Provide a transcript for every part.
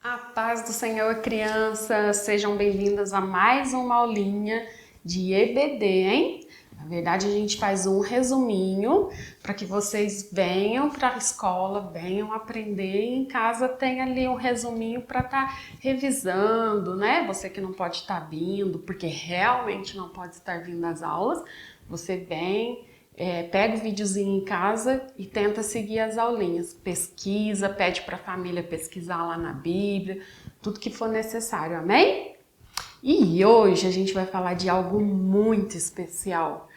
A paz do Senhor, crianças, sejam bem-vindas a mais uma aulinha de EBD, hein? Na verdade, a gente faz um resuminho para que vocês venham para a escola, venham aprender e em casa tem ali um resuminho para estar revisando, né? Você que não pode estar vindo, porque realmente não pode estar vindo às aulas, você vem. Pega o videozinho em casa e tenta seguir as aulinhas. Pesquisa, pede para a família pesquisar lá na Bíblia, tudo que for necessário, amém? E hoje a gente vai falar de algo muito especial,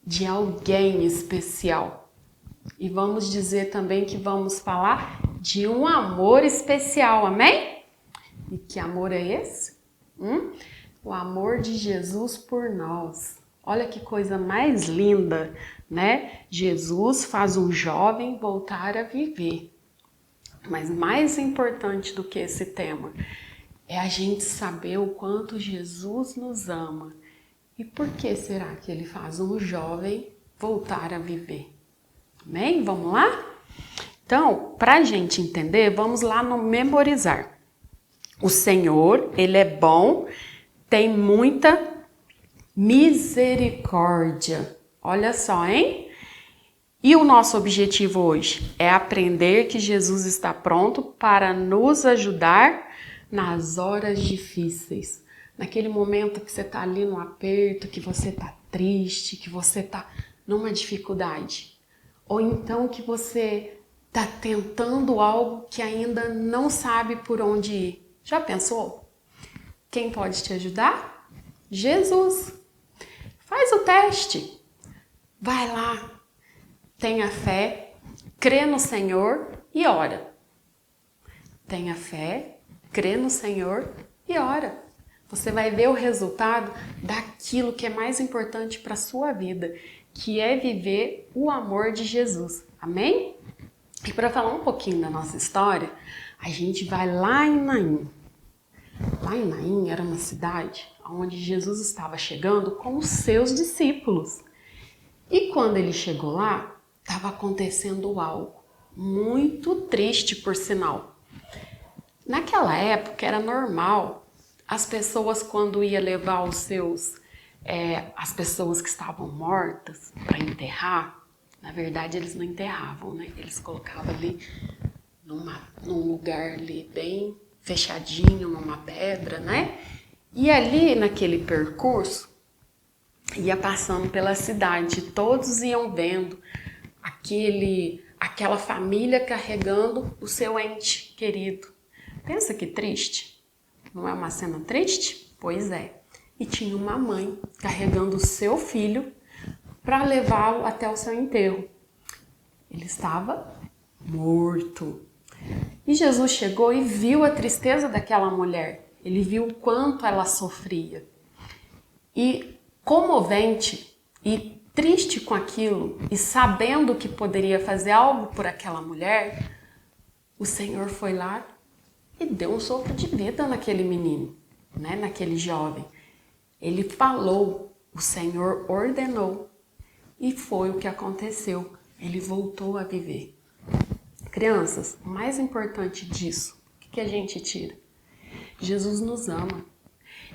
de alguém especial. E vamos dizer também que vamos falar de um amor especial, amém? E que amor é esse? O amor de Jesus por nós. Olha que coisa mais linda, né? Jesus faz um jovem voltar a viver. Mas mais importante do que esse tema é a gente saber o quanto Jesus nos ama. E por que será que ele faz um jovem voltar a viver? Amém? Vamos lá? Então, para a gente entender, vamos lá no memorizar. O Senhor, ele é bom, tem muita misericórdia. Olha só, hein? E o nosso objetivo hoje é aprender que Jesus está pronto para nos ajudar nas horas difíceis. Naquele momento que você está ali no aperto, que você está triste, que você está numa dificuldade. Ou então que você está tentando algo que ainda não sabe por onde ir. Já pensou? Quem pode te ajudar? Jesus. Faz o teste. Vai lá. Tenha fé, crê no Senhor e ora. Tenha fé, crê no Senhor e ora. Você vai ver o resultado daquilo que é mais importante para a sua vida, que é viver o amor de Jesus. Amém? E para falar um pouquinho da nossa história, a gente vai lá em Naim. Lá em Naim era uma cidade onde Jesus estava chegando com os seus discípulos. E quando ele chegou lá, estava acontecendo algo muito triste, por sinal. Naquela época era normal as pessoas, quando ia levar as pessoas que estavam mortas para enterrar, na verdade eles não enterravam, né? Eles colocavam ali num lugar ali bem fechadinho, numa pedra, né? E ali naquele percurso ia passando pela cidade, todos iam vendo aquela família carregando o seu ente querido. Pensa que triste. Não é uma cena triste? Pois é. E tinha uma mãe carregando o seu filho para levá-lo até o seu enterro. Ele estava morto. E Jesus chegou e viu a tristeza daquela mulher. Ele viu o quanto ela sofria. E comovente e triste com aquilo e sabendo que poderia fazer algo por aquela mulher, o Senhor foi lá e deu um sopro de vida naquele menino, né? Naquele jovem. Ele falou, o Senhor ordenou e foi o que aconteceu. Ele voltou a viver. Crianças, o mais importante disso, o que a gente tira? Jesus nos ama.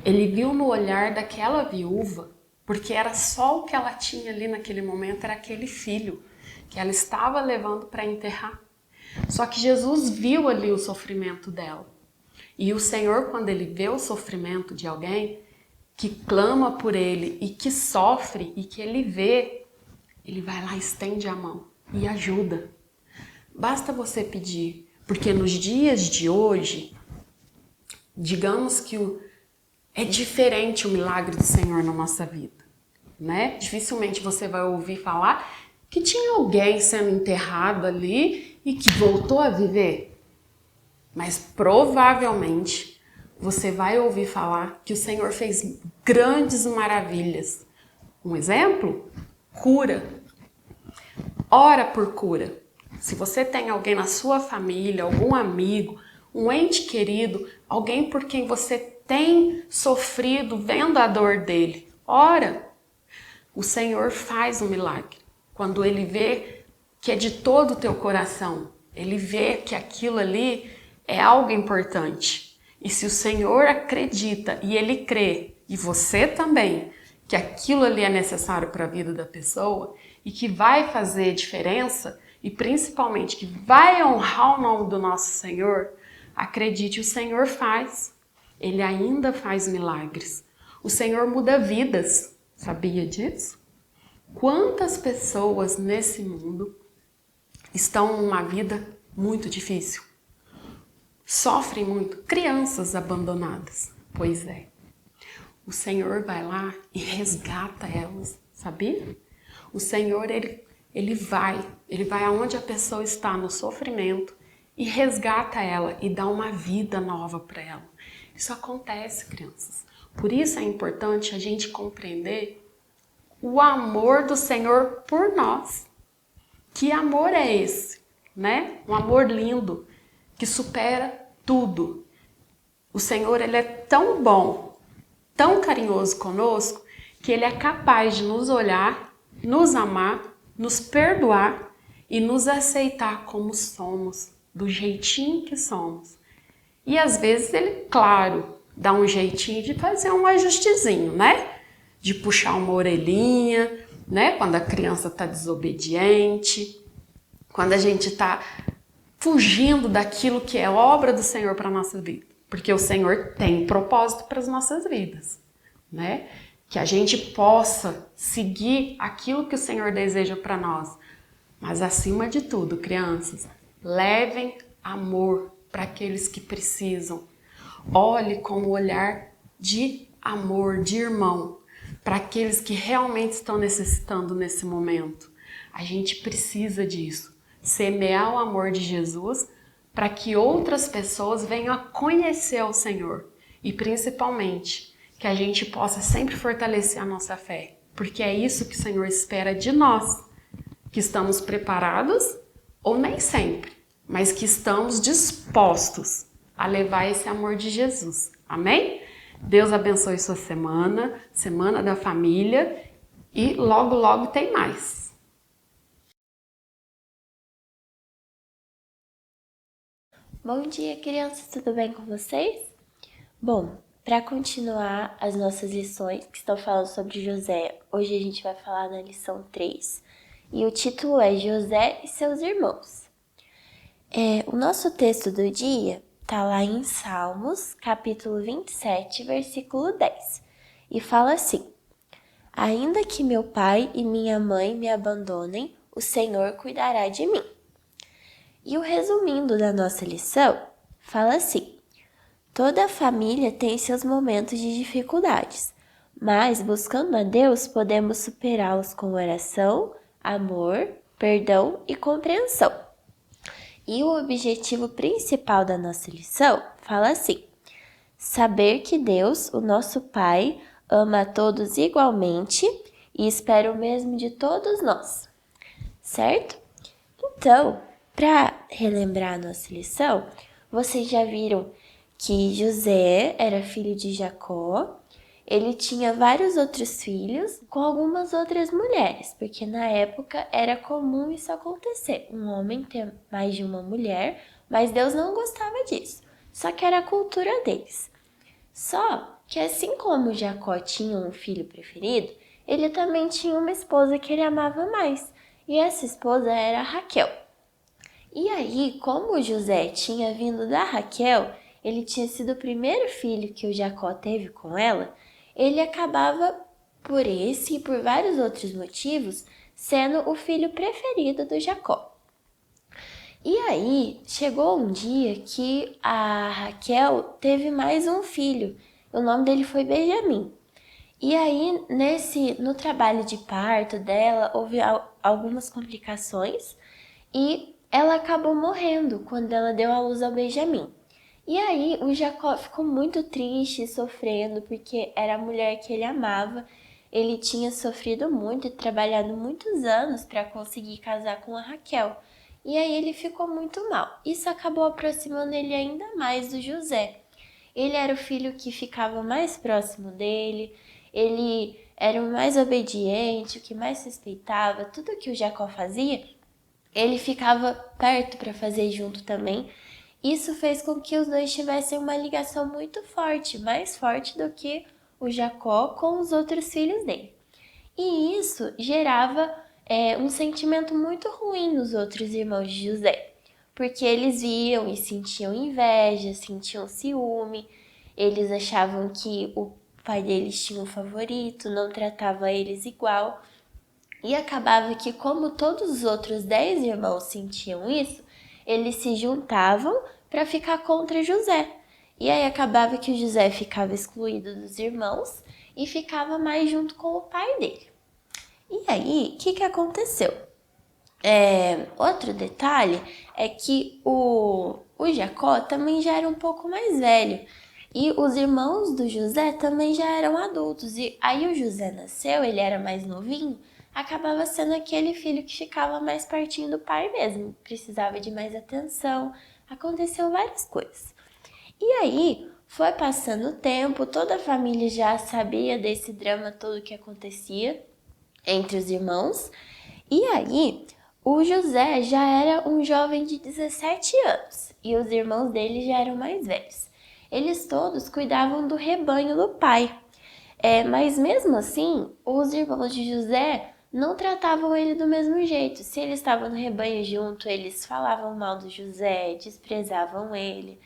Ele viu no olhar daquela viúva, porque era só o que ela tinha ali naquele momento, era aquele filho que ela estava levando para enterrar. Só que Jesus viu ali o sofrimento dela. E o Senhor, quando ele vê o sofrimento de alguém que clama por ele e que sofre e que ele vê, ele vai lá, estende a mão e ajuda. Basta você pedir, porque nos dias de hoje, digamos que é diferente o milagre do Senhor na nossa vida, né? Dificilmente você vai ouvir falar que tinha alguém sendo enterrado ali e que voltou a viver. Mas provavelmente você vai ouvir falar que o Senhor fez grandes maravilhas. Um exemplo? Cura. Ora por cura. Se você tem alguém na sua família, algum amigo, um ente querido, alguém por quem você tem sofrido vendo a dor dele, ora. O Senhor faz um milagre. Quando ele vê que é de todo o teu coração, ele vê que aquilo ali é algo importante. E se o Senhor acredita e Ele crê, e você também, que aquilo ali é necessário para a vida da pessoa e que vai fazer diferença e principalmente que vai honrar o nome do nosso Senhor, acredite, o Senhor faz. Ele ainda faz milagres. O Senhor muda vidas. Sabia disso? Quantas pessoas nesse mundo estão numa vida muito difícil? Sofrem muito. Crianças abandonadas. Pois é. O Senhor vai lá e resgata elas, sabia? O Senhor, ele vai aonde a pessoa está no sofrimento e resgata ela e dá uma vida nova para ela. Isso acontece, crianças. Por isso é importante a gente compreender o amor do Senhor por nós. Que amor é esse, né? Um amor lindo, que supera tudo. O Senhor, ele é tão bom, tão carinhoso conosco, que Ele é capaz de nos olhar, nos amar, nos perdoar e nos aceitar como somos, do jeitinho que somos. E às vezes Ele, claro, dá um jeitinho de fazer um ajustezinho, né? De puxar uma orelhinha, né? Quando a criança está desobediente, quando a gente está fugindo daquilo que é obra do Senhor para a nossa vida. Porque o Senhor tem propósito para as nossas vidas, né? Que a gente possa seguir aquilo que o Senhor deseja para nós. Mas acima de tudo, crianças, levem amor para aqueles que precisam. Olhe com o olhar de amor, de irmão, para aqueles que realmente estão necessitando nesse momento. A gente precisa disso. Semear o amor de Jesus para que outras pessoas venham a conhecer o Senhor. E principalmente, que a gente possa sempre fortalecer a nossa fé. Porque é isso que o Senhor espera de nós. Que estamos preparados, ou nem sempre, mas que estamos dispostos a levar esse amor de Jesus. Amém? Deus abençoe sua semana, semana da família, e logo, logo tem mais. Bom dia, crianças, tudo bem com vocês? Bom, para continuar as nossas lições que estão falando sobre José, hoje a gente vai falar na lição 3 e o título é José e seus irmãos. O nosso texto do dia está lá em Salmos, capítulo 27, versículo 10, e fala assim: Ainda que meu pai e minha mãe me abandonem, o Senhor cuidará de mim. E o resumindo da nossa lição fala assim: toda família tem seus momentos de dificuldades, mas buscando a Deus podemos superá-los com oração, amor, perdão e compreensão. E o objetivo principal da nossa lição fala assim: saber que Deus, o nosso Pai, ama a todos igualmente e espera o mesmo de todos nós, certo? Então, para relembrar a nossa lição, vocês já viram que José era filho de Jacó, ele tinha vários outros filhos com algumas outras mulheres, porque na época era comum isso acontecer, um homem ter mais de uma mulher, mas Deus não gostava disso, só que era a cultura deles. Só que assim como Jacó tinha um filho preferido, ele também tinha uma esposa que ele amava mais, e essa esposa era Raquel. E aí, como José tinha vindo da Raquel, ele tinha sido o primeiro filho que o Jacó teve com ela, ele acabava, por esse e por vários outros motivos, sendo o filho preferido do Jacó. E aí, chegou um dia que a Raquel teve mais um filho, o nome dele foi Benjamim. E aí, no trabalho de parto dela, houve algumas complicações e ela acabou morrendo quando ela deu à luz ao Benjamim. E aí o Jacó ficou muito triste e sofrendo porque era a mulher que ele amava. Ele tinha sofrido muito e trabalhado muitos anos para conseguir casar com a Raquel. E aí ele ficou muito mal. Isso acabou aproximando ele ainda mais do José. Ele era o filho que ficava mais próximo dele, ele era o mais obediente, o que mais respeitava, tudo que o Jacó fazia, ele ficava perto para fazer junto também. Isso fez com que os dois tivessem uma ligação muito forte, mais forte do que o Jacó com os outros filhos dele. E isso gerava um sentimento muito ruim nos outros irmãos de José, porque eles viam e sentiam inveja, sentiam ciúme, eles achavam que o pai deles tinha um favorito, não tratava eles igual, e acabava que, como todos os outros 10 irmãos sentiam isso, eles se juntavam para ficar contra José. E aí acabava que o José ficava excluído dos irmãos e ficava mais junto com o pai dele. E aí, o que aconteceu? Outro detalhe é que o Jacó também já era um pouco mais velho e os irmãos do José também já eram adultos. E aí o José nasceu, ele era mais novinho, acabava sendo aquele filho que ficava mais pertinho do pai mesmo, precisava de mais atenção, aconteceu várias coisas. E aí, foi passando o tempo, toda a família já sabia desse drama todo que acontecia entre os irmãos. E aí, o José já era um jovem de 17 anos e os irmãos dele já eram mais velhos. Eles todos cuidavam do rebanho do pai. Mas mesmo assim, os irmãos de José não tratavam ele do mesmo jeito. Se eles estavam no rebanho junto, eles falavam mal do José, desprezavam ele.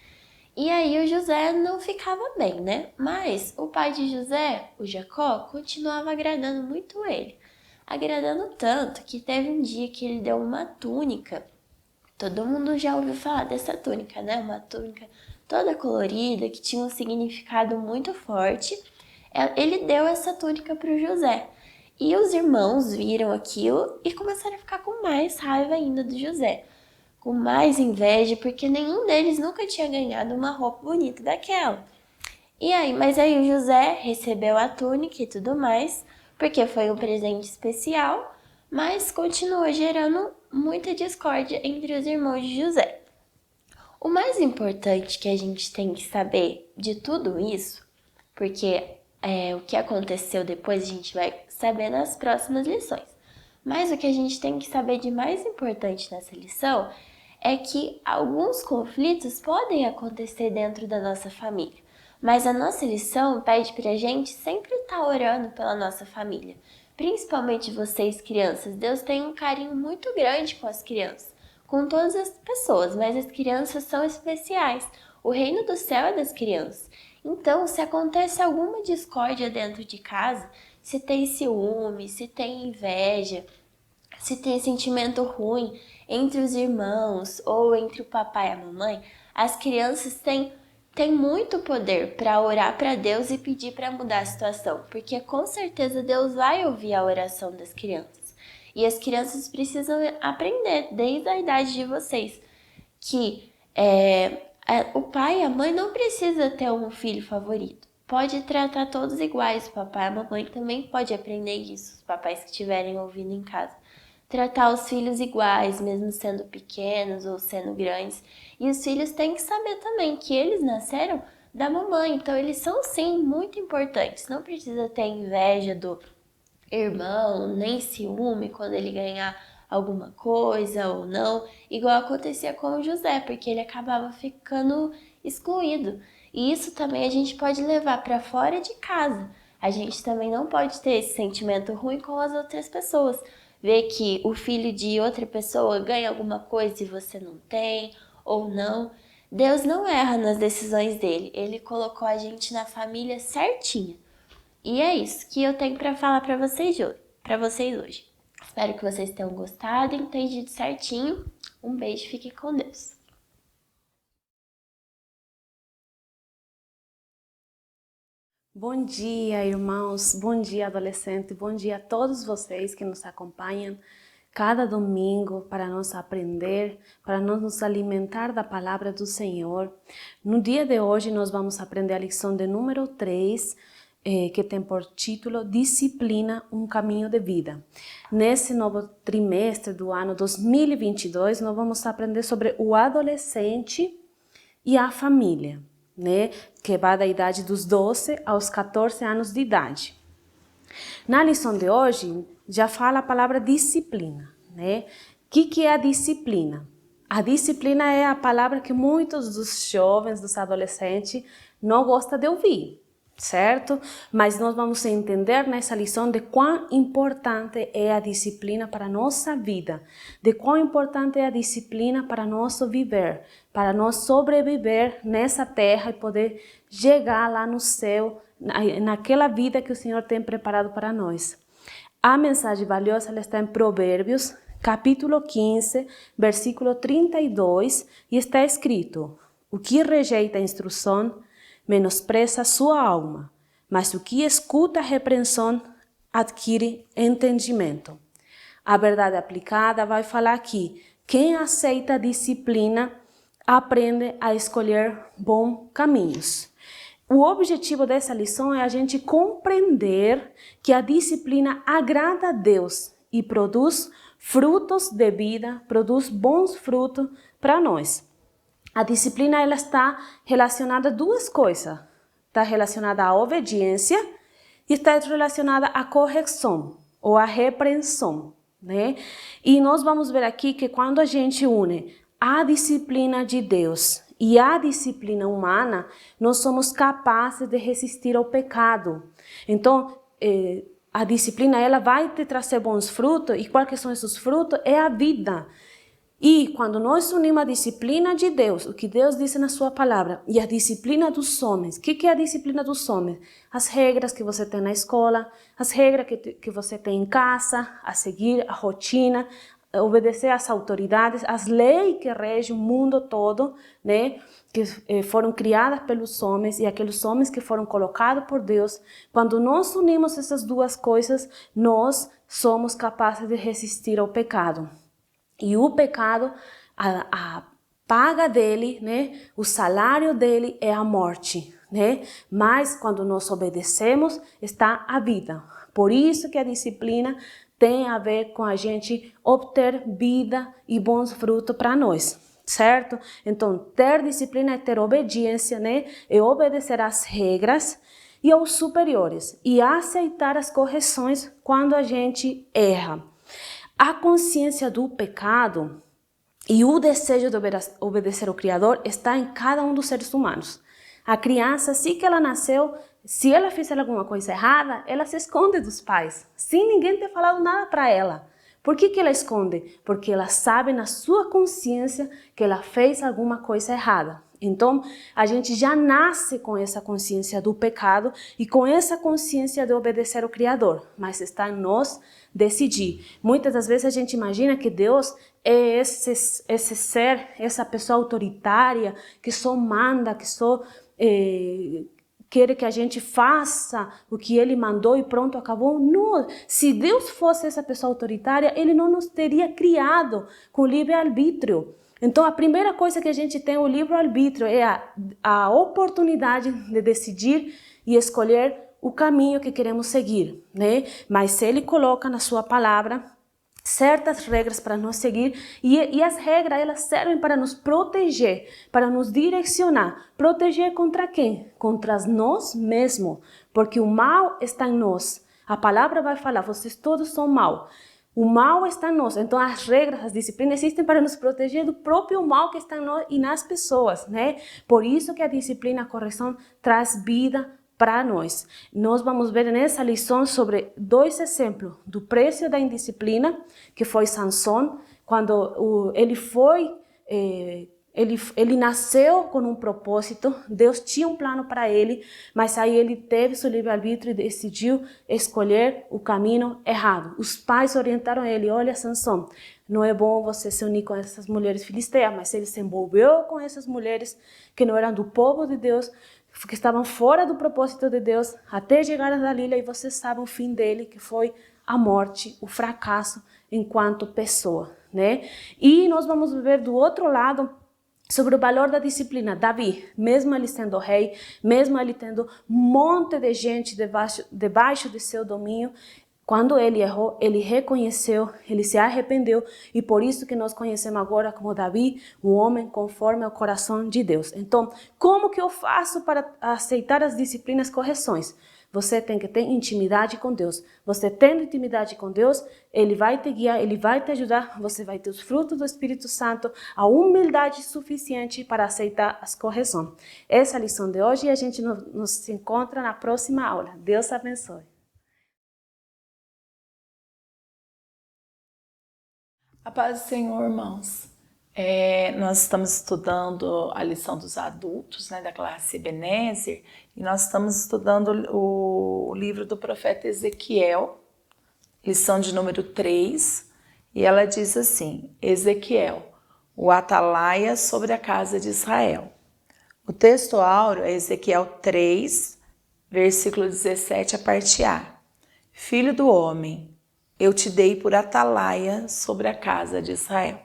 E aí o José não ficava bem, né? Mas o pai de José, o Jacó, continuava agradando muito ele. Agradando tanto que teve um dia que ele deu uma túnica. Todo mundo já ouviu falar dessa túnica, né? Uma túnica toda colorida, que tinha um significado muito forte. Ele deu essa túnica para o José. E os irmãos viram aquilo e começaram a ficar com mais raiva ainda do José. Com mais inveja, porque nenhum deles nunca tinha ganhado uma roupa bonita daquela. Mas aí o José recebeu a túnica e tudo mais, porque foi um presente especial, mas continuou gerando muita discórdia entre os irmãos de José. O mais importante que a gente tem que saber de tudo isso, porque o que aconteceu depois a gente vai saber nas próximas lições, mas o que a gente tem que saber de mais importante nessa lição é que alguns conflitos podem acontecer dentro da nossa família, mas a nossa lição pede pra gente sempre estar orando pela nossa família. Principalmente vocês, crianças. Deus tem um carinho muito grande com as crianças, com todas as pessoas, mas as crianças são especiais. O reino do céu é das crianças. Então, se acontece alguma discórdia dentro de casa, se tem ciúme, se tem inveja, se tem sentimento ruim entre os irmãos ou entre o papai e a mamãe, as crianças têm muito poder para orar para Deus e pedir para mudar a situação, porque com certeza Deus vai ouvir a oração das crianças. E as crianças precisam aprender desde a idade de vocês que o pai e a mãe não precisa ter um filho favorito. Pode tratar todos iguais, o papai e a mamãe também pode aprender isso, os papais que estiverem ouvindo em casa. Tratar os filhos iguais, mesmo sendo pequenos ou sendo grandes. E os filhos têm que saber também que eles nasceram da mamãe, então eles são sim muito importantes. Não precisa ter inveja do irmão, nem ciúme quando ele ganhar alguma coisa ou não, igual acontecia com o José, porque ele acabava ficando excluído. E isso também a gente pode levar para fora de casa. A gente também não pode ter esse sentimento ruim com as outras pessoas. Ver que o filho de outra pessoa ganha alguma coisa e você não tem, ou não. Deus não erra nas decisões dele. Ele colocou a gente na família certinha. E é isso que eu tenho para falar para vocês hoje. Espero que vocês tenham gostado e entendido certinho. Um beijo, fiquem com Deus. Bom dia, irmãos, bom dia, adolescente, bom dia a todos vocês que nos acompanham cada domingo para nós aprender, para nós nos alimentar da palavra do Senhor. No dia de hoje nós vamos aprender a lição de número 3, que tem por título Disciplina, um caminho de vida. Nesse novo trimestre do ano 2022, nós vamos aprender sobre o adolescente e a família, né? Que vai da idade dos 12 aos 14 anos de idade. Na lição de hoje, já fala a palavra disciplina, né? O que é a disciplina? A disciplina é a palavra que muitos dos jovens, dos adolescentes, não gostam de ouvir, certo? Mas nós vamos entender nessa lição de quão importante é a disciplina para a nossa vida, de quão importante é a disciplina para nosso viver, para nós sobreviver nessa terra e poder chegar lá no céu, naquela vida que o Senhor tem preparado para nós. A mensagem valiosa ela está em Provérbios, capítulo 15, versículo 32, e está escrito: o que rejeita a instrução, menospreza sua alma, mas o que escuta a repreensão, adquire entendimento. A verdade aplicada vai falar aqui: quem aceita a disciplina, aprende a escolher bons caminhos. O objetivo dessa lição é a gente compreender que a disciplina agrada a Deus e produz frutos de vida, produz bons frutos para nós. A disciplina ela está relacionada a duas coisas. Está relacionada à obediência e está relacionada à correção ou à repreensão, né? E nós vamos ver aqui que quando a gente une a disciplina de Deus e a disciplina humana, nós somos capazes de resistir ao pecado. Então, a disciplina ela vai te trazer bons frutos, e quais são esses frutos? É a vida. E quando nós unimos a disciplina de Deus, o que Deus disse na sua palavra, e a disciplina dos homens, o que é a disciplina dos homens? As regras que você tem na escola, as regras que você tem em casa, a seguir, a rotina, obedecer às autoridades, às leis que regem o mundo todo, né? Que foram criadas pelos homens e aqueles homens que foram colocados por Deus. Quando nós unimos essas duas coisas, nós somos capazes de resistir ao pecado. E o pecado, a paga dele, né? O salário dele é a morte, né? Mas quando nós obedecemos, está a vida. Por isso que a disciplina tem a ver com a gente obter vida e bons frutos para nós, certo? Então, ter disciplina é ter obediência, né? É obedecer às regras e aos superiores e aceitar as correções quando a gente erra. A consciência do pecado e o desejo de obedecer ao Criador está em cada um dos seres humanos. A criança, assim que ela nasceu, se ela fizer alguma coisa errada, ela se esconde dos pais, sem ninguém ter falado nada para ela. Por que ela esconde? Porque ela sabe na sua consciência que ela fez alguma coisa errada. Então, a gente já nasce com essa consciência do pecado e com essa consciência de obedecer ao Criador, mas está em nós decidir. Muitas das vezes a gente imagina que Deus é esse ser, essa pessoa autoritária que só manda, que só quer que a gente faça o que ele mandou e pronto, acabou. Não, se Deus fosse essa pessoa autoritária, ele não nos teria criado com livre-arbítrio. Então, a primeira coisa que a gente tem, o livre-arbítrio, é a oportunidade de decidir e escolher o caminho que queremos seguir, né? Mas ele coloca na sua palavra certas regras para nós seguir e as regras elas servem para nos proteger, para nos direcionar. Proteger contra quem? Contra nós mesmos, porque o mal está em nós. A palavra vai falar, vocês todos são mal. O mal está em nós, então as regras, as disciplinas existem para nos proteger do próprio mal que está em nós e nas pessoas, né? Por isso que a disciplina, a correção traz vida para nós. Nós vamos ver nessa lição sobre dois exemplos do preço da indisciplina, que foi Sansão, quando ele nasceu com um propósito, Deus tinha um plano para ele, mas aí ele teve seu livre-arbítrio e decidiu escolher o caminho errado. Os pais orientaram ele: olha, Sansão, não é bom você se unir com essas mulheres filisteias, mas ele se envolveu com essas mulheres que não eram do povo de Deus, que estavam fora do propósito de Deus, até chegar a Dalila, e vocês sabem o fim dele, que foi a morte, o fracasso enquanto pessoa, né? E nós vamos ver do outro lado sobre o valor da disciplina. Davi, mesmo ele sendo rei, mesmo ele tendo um monte de gente debaixo de seu domínio, quando ele errou, ele reconheceu, ele se arrependeu, e por isso que nós conhecemos agora como Davi, um homem conforme ao coração de Deus. Então, como que eu faço para aceitar as disciplinas, correções? Você tem que ter intimidade com Deus. Você tendo intimidade com Deus, Ele vai te guiar, Ele vai te ajudar, você vai ter os frutos do Espírito Santo, a humildade suficiente para aceitar as correções. Essa é a lição de hoje e a gente nos encontra na próxima aula. Deus abençoe. A paz do Senhor, irmãos. Nós estamos estudando a lição dos adultos, né, da classe Ebenezer, e nós estamos estudando o livro do profeta Ezequiel, lição de número 3, e ela diz assim: Ezequiel, o atalaia sobre a casa de Israel. O texto áureo é Ezequiel 3, versículo 17, a parte A. Filho do homem, eu te dei por atalaia sobre a casa de Israel.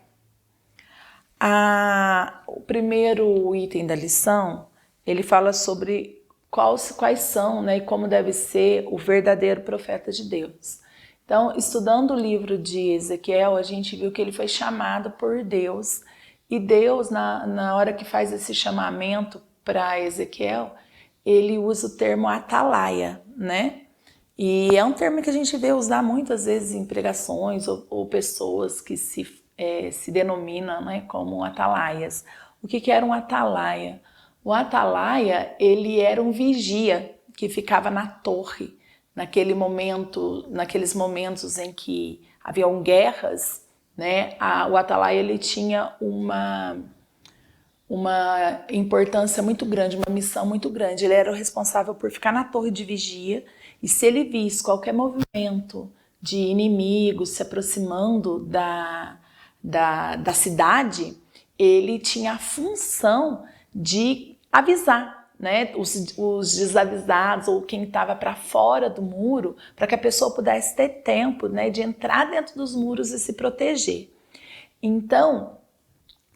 O primeiro item da lição, ele fala sobre quais são, né, e como deve ser o verdadeiro profeta de Deus. Então, estudando o livro de Ezequiel, a gente viu que ele foi chamado por Deus, e Deus, na hora que faz esse chamamento para Ezequiel, ele usa o termo atalaia, né? E é um termo que a gente vê usar muitas vezes em pregações ou pessoas que se denominam, né, como atalaias. O que era um atalaia? O atalaia, ele era um vigia que ficava na torre, naqueles momentos em que haviam guerras, né? O atalaia, ele tinha uma importância muito grande, uma missão muito grande. Ele era o responsável por ficar na torre de vigia, e se ele visse qualquer movimento de inimigos se aproximando da cidade, ele tinha a função de avisar, né, os desavisados ou quem estava para fora do muro, para que a pessoa pudesse ter tempo, né, de entrar dentro dos muros e se proteger. Então,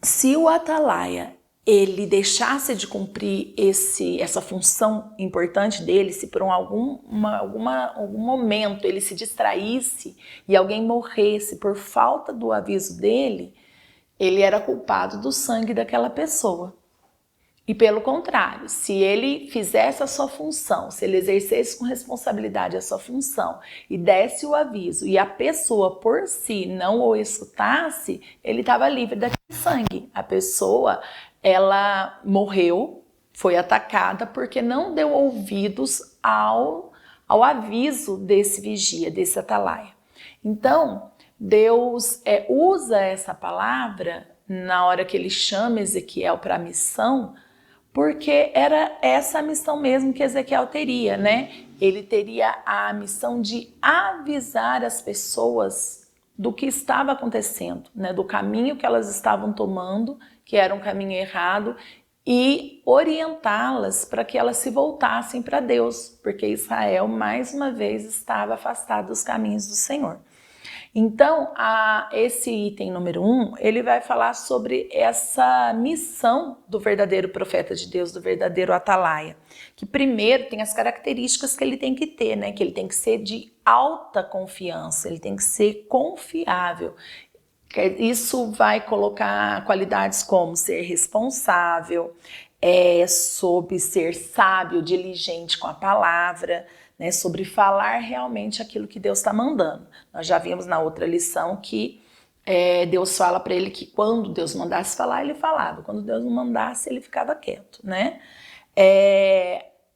se o atalaia ele deixasse de cumprir essa função importante dele, se por algum momento ele se distraísse e alguém morresse por falta do aviso dele, ele era culpado do sangue daquela pessoa. E pelo contrário, se ele fizesse a sua função, se ele exercesse com responsabilidade a sua função e desse o aviso e a pessoa por si não o escutasse, ele estava livre daquele sangue. A pessoa, ela morreu, foi atacada porque não deu ouvidos ao aviso desse vigia, desse atalaia. Então, Deus usa essa palavra na hora que ele chama Ezequiel para a missão, porque era essa a missão mesmo que Ezequiel teria, né? Ele teria a missão de avisar as pessoas do que estava acontecendo, né? Do caminho que elas estavam tomando, que era um caminho errado, e orientá-las para que elas se voltassem para Deus, porque Israel, mais uma vez, estava afastado dos caminhos do Senhor. Então, esse item número 1, ele vai falar sobre essa missão do verdadeiro profeta de Deus, do verdadeiro atalaia, que primeiro tem as características que ele tem que ter, né? Que ele tem que ser de alta confiança, ele tem que ser confiável. Isso vai colocar qualidades como ser responsável, sobre ser sábio, diligente com a palavra, né, sobre falar realmente aquilo que Deus está mandando. Nós já vimos na outra lição que Deus fala para ele que quando Deus mandasse falar, ele falava. Quando Deus não mandasse, ele ficava quieto, né?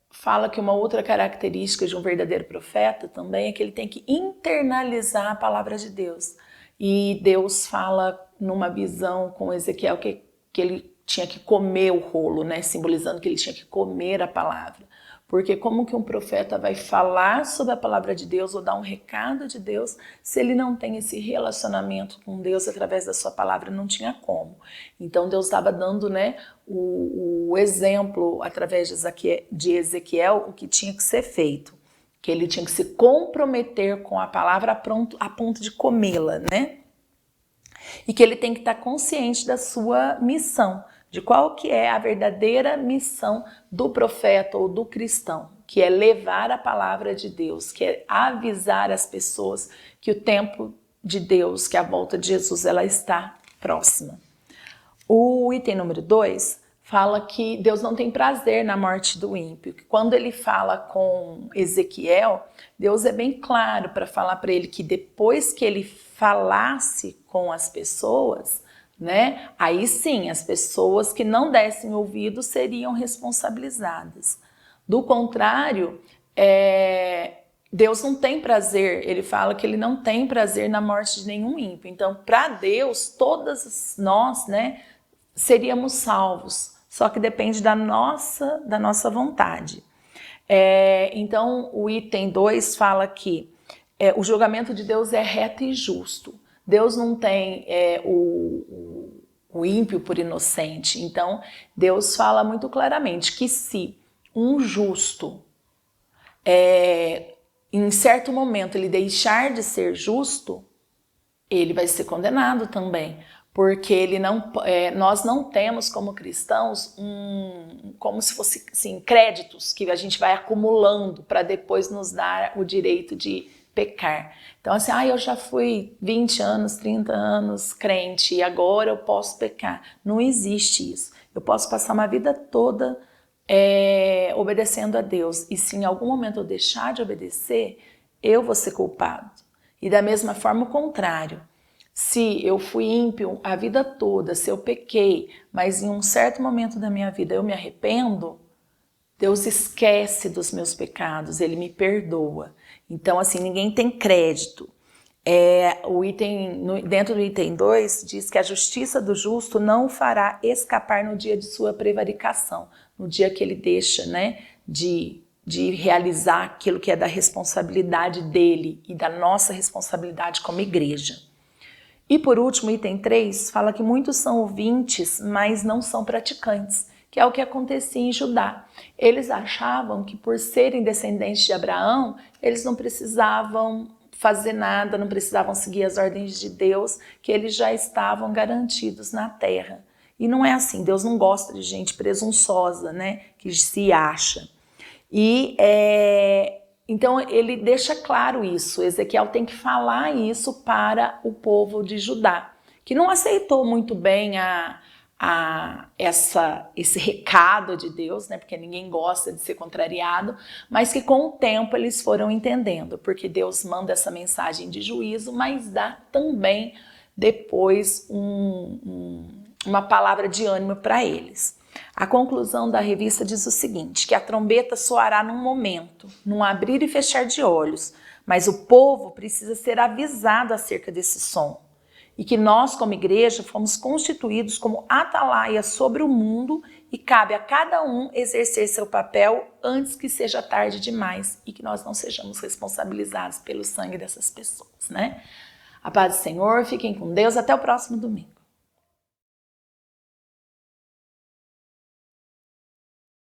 Fala que uma outra característica de um verdadeiro profeta também é que ele tem que internalizar a palavra de Deus. E Deus fala numa visão com Ezequiel que ele tinha que comer o rolo, né? Simbolizando que ele tinha que comer a palavra. Porque como que um profeta vai falar sobre a palavra de Deus ou dar um recado de Deus se ele não tem esse relacionamento com Deus através da sua palavra? Não tinha como. Então Deus estava dando, né, o exemplo através de Ezequiel o que tinha que ser feito. Que ele tinha que se comprometer com a palavra a ponto de comê-la, né? E que ele tem que estar consciente da sua missão, de qual que é a verdadeira missão do profeta ou do cristão, que é levar a palavra de Deus, que é avisar as pessoas que o tempo de Deus, que a volta de Jesus, ela está próxima. O item número 2 fala que Deus não tem prazer na morte do ímpio. Que quando ele fala com Ezequiel, Deus é bem claro para falar para ele que depois que ele falasse com as pessoas, né, aí sim, as pessoas que não dessem ouvido seriam responsabilizadas. Do contrário, Deus não tem prazer, ele fala que ele não tem prazer na morte de nenhum ímpio. Então, para Deus, todas nós, né, seríamos salvos, só que depende da nossa vontade. Então, o item 2 fala que o julgamento de Deus é reto e justo. Deus não tem o ímpio por inocente. Então, Deus fala muito claramente que se um justo, em certo momento, ele deixar de ser justo, ele vai ser condenado também. Porque nós não temos como cristãos como se fosse assim, créditos que a gente vai acumulando para depois nos dar o direito de pecar. Então assim, eu já fui 20 anos, 30 anos crente e agora eu posso pecar. Não existe isso. Eu posso passar uma vida toda obedecendo a Deus e se em algum momento eu deixar de obedecer, eu vou ser culpado. E da mesma forma o contrário. Se eu fui ímpio a vida toda, se eu pequei, mas em um certo momento da minha vida eu me arrependo, Deus esquece dos meus pecados, Ele me perdoa. Então, assim, ninguém tem crédito. Dentro do item 2, diz que a justiça do justo não o fará escapar no dia de sua prevaricação, no dia que ele deixa, né, de realizar aquilo que é da responsabilidade dele e da nossa responsabilidade como igreja. E por último, item 3, fala que muitos são ouvintes, mas não são praticantes, que é o que acontecia em Judá. Eles achavam que por serem descendentes de Abraão, eles não precisavam fazer nada, não precisavam seguir as ordens de Deus, que eles já estavam garantidos na terra. E não é assim, Deus não gosta de gente presunçosa, né, que se acha. Então ele deixa claro isso, Ezequiel tem que falar isso para o povo de Judá, que não aceitou muito bem esse recado de Deus, né? Porque ninguém gosta de ser contrariado, mas que com o tempo eles foram entendendo, porque Deus manda essa mensagem de juízo, mas dá também depois uma palavra de ânimo para eles. A conclusão da revista diz o seguinte, que a trombeta soará num momento, num abrir e fechar de olhos, mas o povo precisa ser avisado acerca desse som. E que nós, como igreja, fomos constituídos como atalaia sobre o mundo e cabe a cada um exercer seu papel antes que seja tarde demais e que nós não sejamos responsabilizados pelo sangue dessas pessoas, né? A paz do Senhor, fiquem com Deus, até o próximo domingo.